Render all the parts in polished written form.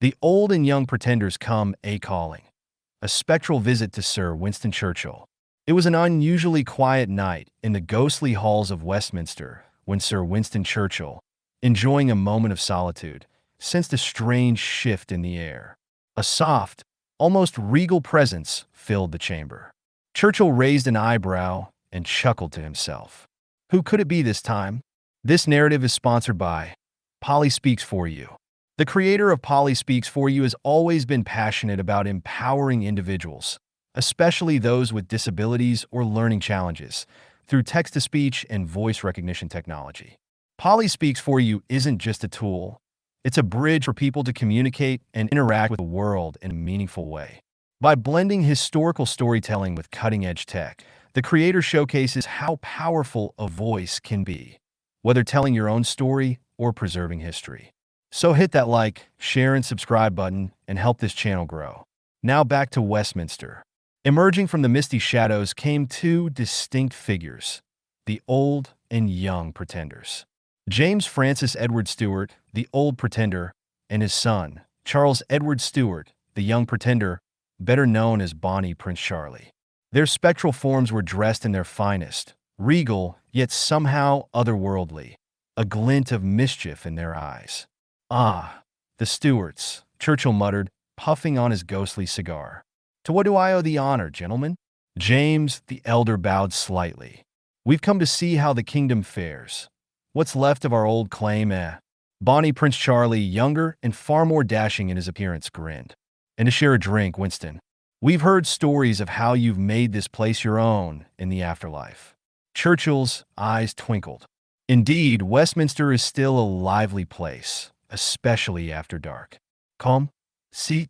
The old and young pretenders come a-calling. A spectral visit to Sir Winston Churchill. It was an unusually quiet night in the ghostly halls of Westminster when Sir Winston Churchill, enjoying a moment of solitude, sensed a strange shift in the air. A soft, almost regal presence filled the chamber. Churchill raised an eyebrow and chuckled to himself. Who could it be this time? This narrative is sponsored by Polly Speaks For You. The creator of Polly Speaks For You has always been passionate about empowering individuals, especially those with disabilities or learning challenges, through text-to-speech and voice recognition technology. Polly Speaks For You isn't just a tool. It's a bridge for people to communicate and interact with the world in a meaningful way. By blending historical storytelling with cutting-edge tech, the creator showcases how powerful a voice can be, whether telling your own story or preserving history. So hit that like, share, and subscribe button and help this channel grow. Now back to Westminster. Emerging from the misty shadows came two distinct figures, the old and young pretenders. James Francis Edward Stuart, the old pretender, and his son, Charles Edward Stuart, the young pretender, better known as Bonnie Prince Charlie. Their spectral forms were dressed in their finest, regal, yet somehow otherworldly, a glint of mischief in their eyes. "Ah, the Stuarts," Churchill muttered, puffing on his ghostly cigar. "To what do I owe the honor, gentlemen?" James, the elder, bowed slightly. "We've come to see how the kingdom fares. What's left of our old claim, eh?" Bonnie Prince Charlie, younger and far more dashing in his appearance, grinned. "And to share a drink, Winston. We've heard stories of how you've made this place your own in the afterlife." Churchill's eyes twinkled. "Indeed, Westminster is still a lively place, especially after dark. Come, seat.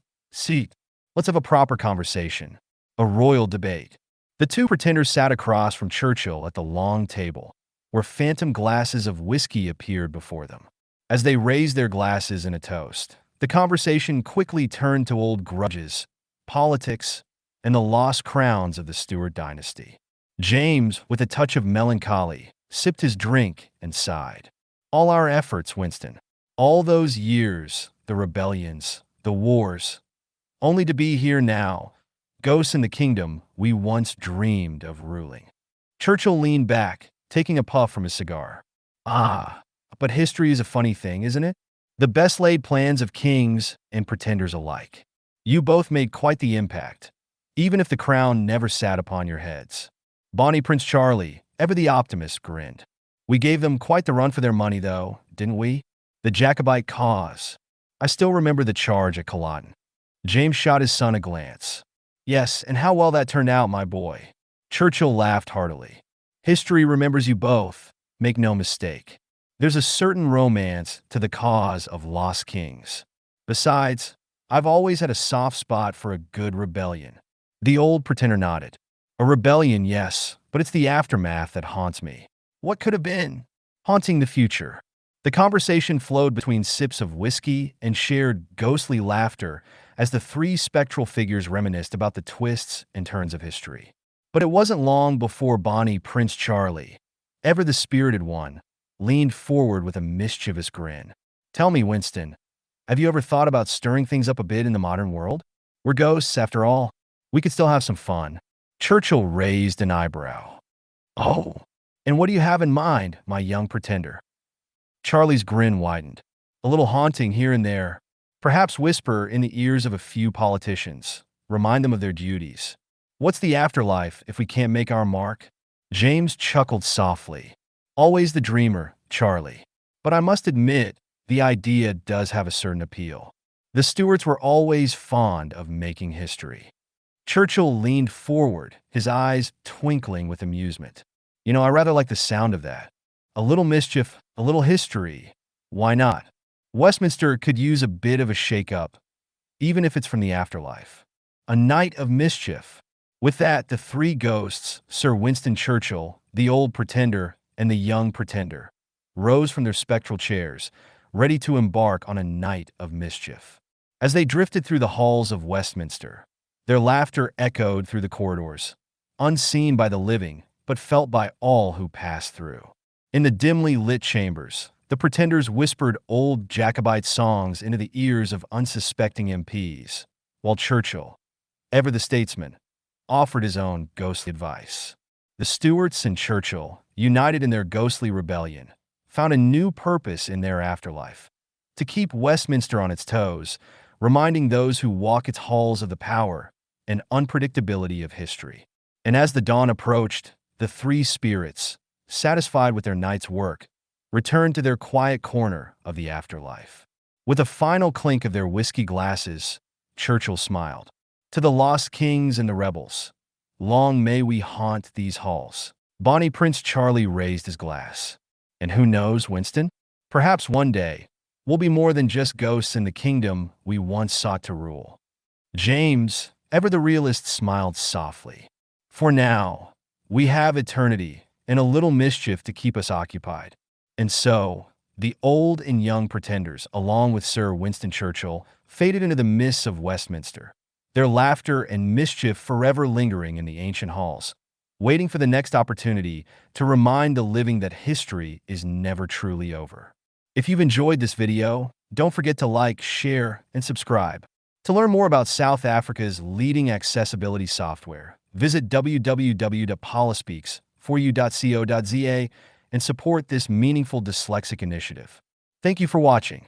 Let's have a proper conversation, a royal debate." The two pretenders sat across from Churchill at the long table, where phantom glasses of whiskey appeared before them. As they raised their glasses in a toast, the conversation quickly turned to old grudges, politics, and the lost crowns of the Stuart dynasty. James, with a touch of melancholy, sipped his drink and sighed. "All our efforts, Winston. All those years, the rebellions, the wars, only to be here now, ghosts in the kingdom we once dreamed of ruling." Churchill leaned back, taking a puff from his cigar. "Ah, but history is a funny thing, isn't it? The best-laid plans of kings and pretenders alike. You both made quite the impact, even if the crown never sat upon your heads." Bonnie Prince Charlie, ever the optimist, grinned. "We gave them quite the run for their money, though, didn't we? The Jacobite cause. I still remember the charge at Culloden." James shot his son a glance. "Yes, and how well that turned out, my boy." Churchill laughed heartily. "History remembers you both, make no mistake. There's a certain romance to the cause of lost kings. Besides, I've always had a soft spot for a good rebellion." The old pretender nodded. "A rebellion, yes, but it's the aftermath that haunts me." "What could have been?" "Haunting the future." The conversation flowed between sips of whiskey and shared ghostly laughter as the three spectral figures reminisced about the twists and turns of history. But it wasn't long before Bonnie Prince Charlie, ever the spirited one, leaned forward with a mischievous grin. "Tell me, Winston, have you ever thought about stirring things up a bit in the modern world? We're ghosts, after all. We could still have some fun." Churchill raised an eyebrow. "Oh, and what do you have in mind, my young pretender?" Charlie's grin widened. "A little haunting here and there. Perhaps whisper in the ears of a few politicians. Remind them of their duties. What's the afterlife if we can't make our mark?" James chuckled softly. "Always the dreamer, Charlie. But I must admit, the idea does have a certain appeal. The Stuarts were always fond of making history." Churchill leaned forward, his eyes twinkling with amusement. "You know, I rather like the sound of that. A little mischief, a little history. Why not? Westminster could use a bit of a shake-up, even if it's from the afterlife. A night of mischief." With that, the three ghosts, Sir Winston Churchill, the old pretender, and the young pretender, rose from their spectral chairs, ready to embark on a night of mischief. As they drifted through the halls of Westminster, their laughter echoed through the corridors, unseen by the living, but felt by all who passed through. In the dimly lit chambers, The pretenders whispered old Jacobite songs into the ears of unsuspecting MPs, while Churchill, ever the statesman, offered his own ghostly advice. The Stuarts and Churchill, united in their ghostly rebellion, found a new purpose in their afterlife: to keep Westminster on its toes, reminding those who walk its halls of the power and unpredictability of history. And as the dawn approached, the three spirits, satisfied with their night's work, returned to their quiet corner of the afterlife. With a final clink of their whiskey glasses, Churchill smiled. To the lost kings and the rebels, long may we haunt these halls. Bonnie Prince Charlie raised his glass. And who knows, Winston? Perhaps one day, we'll be more than just ghosts in the kingdom we once sought to rule. James, ever the realist, smiled softly. For now, we have eternity and a little mischief to keep us occupied. And so, the old and young pretenders, along with Sir Winston Churchill, faded into the mists of Westminster, their laughter and mischief forever lingering in the ancient halls, waiting for the next opportunity to remind the living that history is never truly over. If you've enjoyed this video, don't forget to like, share, and subscribe. To learn more about South Africa's leading accessibility software, visit www.polispeaks4u.co.za and support this meaningful dyslexic initiative. Thank you for watching.